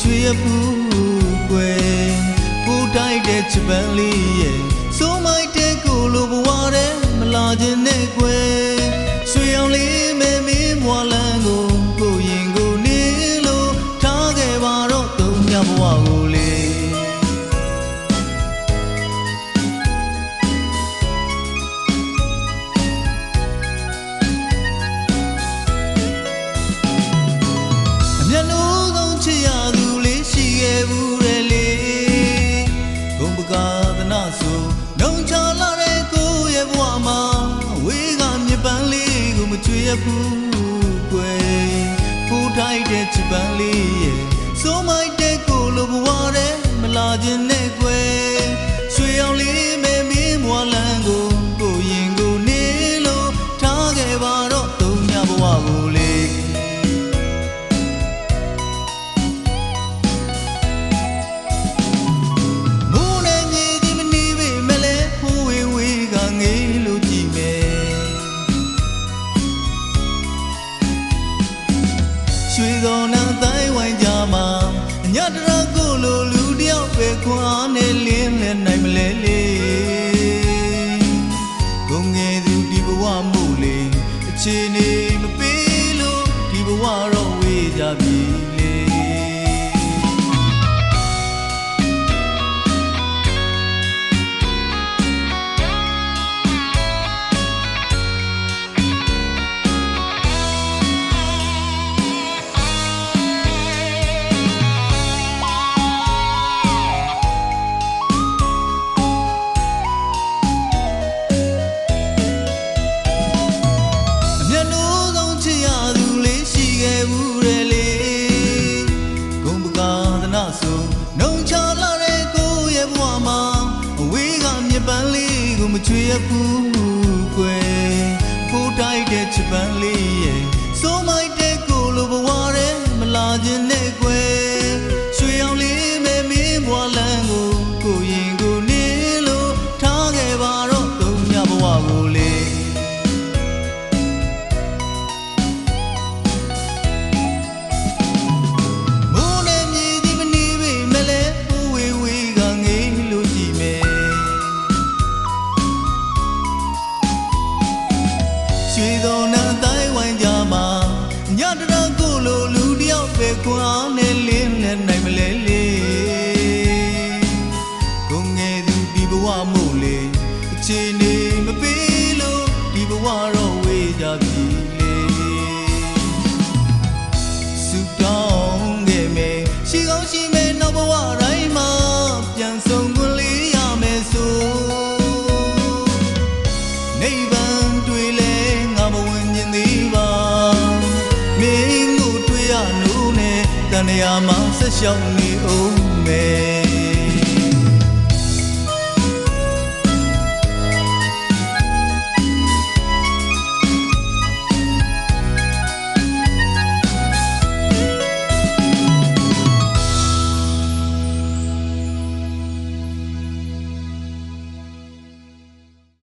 ချွေရဘူးကွယ်ကိုတိုက်တဲ့ချပန်းလေးရဲ့စိုးမိုက်တဲ့ကိုလိုဘဝတဲ့မလာခြင်းနဲ့ကွယ်ရွှေအောင်လေးမဲမင်းဘွာလန်းကိုရင်ကိုနေလို့ထားခဲ့ပါတော့သုံးညဘဝကိုလေမျက်နှာဆုံးချစ်ရသူလေးရှိခဲ့ဘူးတဲ့လေဂုံပကာသနာဆိုနှုံချလာတဲ့ကိုရဲ့ဘဝမှာဝေးကမြပန်းလေးကိုမချွေရဘူးကွယ်ကိုထိုက်တဲ့ချပန်းလေးရဲ့စိုးမိုက်တဲ့ကိုလိုဘဝတဲ့မလာခြင်းနဲ့ကွယ်ရွှေအောင်လေးမဲမင်းဘွာလန်းကိုရင်ကိုနေလို့ထားခဲ့ပါတော့သုံးညဘဝကိုလေရွှေတော်နန်းတိုင်းဝိုင်းကြမှာညတရကိုလိုလူတယောက်ပဲခွာနဲ့လင်းလဲနိုင်မလဲလေဂုံငယ်သူဒီဘဝမို့လေအခြေအနေမပေးလို့ဒီဘဝတော့ဝေးကြပြီလေဘူးတဲ့လေဂုံပကာသနာဆိုနှုံချလာတဲ့ကိုရဲ့ဘဝမှာအဝေးကမြပန်းလေးကိုမချွေရဘူးကွယ်ကိုတိုက်တဲ့ချပန်းလေးရဲ့စိုးမိုက်တဲ့ကိုလိုဘဝတဲ့မလာခြင်းနဲ့ကွယ်ရွှေအောင်လေးမဲမင်းဘွာလန်းကိုရင်ကိုနေလို့ထားခဲ့ပါတော့သုံးညဘဝကိုလေရွှေတော်နန်းတိုင်းဝိုင်းကြမှာညတရကိုလိုလူတယောက်ပဲခွာနဲ့လင်းလဲနိုင်မလဲလေဂုံငယ်သူဒီဘဝမို့လေအခြေအနေမပေးလို့ဒီဘဝတော့ဝေးကြပြီလေစုတောင်းခဲ့မယ်ရှိကောင်းရှိမယ်နောက်ဘဝတိုင်းမှာပြန်ဆုံခွင့်လေးရမယ်ဆိုနိဗ္ဗာန်တွေ့လဲမင်းကိုတွေ့ရလို့နဲ့တန်ရာမှာဆက်ရှောင်နေအောင်မယ်